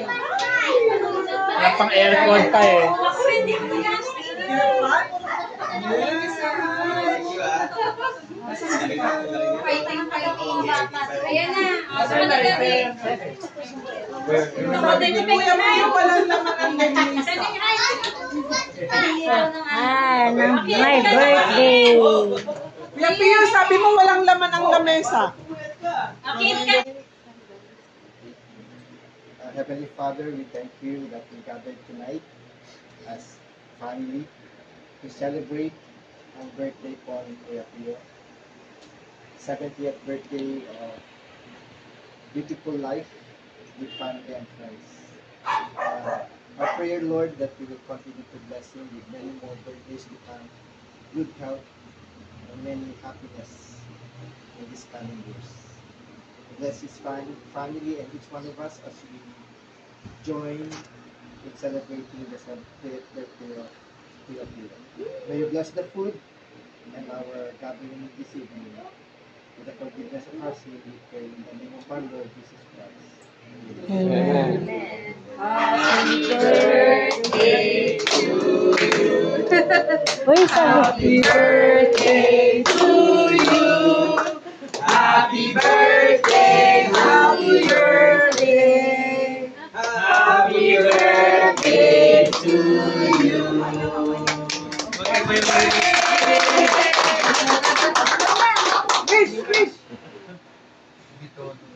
Wala pang aircon pa eh. Ayan na. Sabi ni Kuya Mayo, walang laman ang lamesa. My birthday. Kuya Pio, sabi mo walang laman ang lamesa. Heavenly Father, we thank you that we gathered tonight as family to celebrate ang birthday po ni Kuya Pio. 70th birthday of beautiful life with family and friends. Our prayer, Lord, that you will continue to bless him with many more birthdays to come, good health, and many happiness in these coming years. Bless his family and each one of us as we join in celebrating the 70th birthday of Kuya Pio. May you bless the food and our gathering this evening. With the forgiveness of our sin, we pray in the name of our Lord Jesus Christ. Amen. Happy birthday to you. Happy birthday to you. Happy birthday, happy birthday. Happy birthday to you.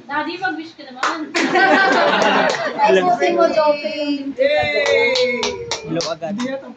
Daddy, mag-wish ka naman. Ay, susi mo, Jope. Yay! Hello agad. Hindi na itong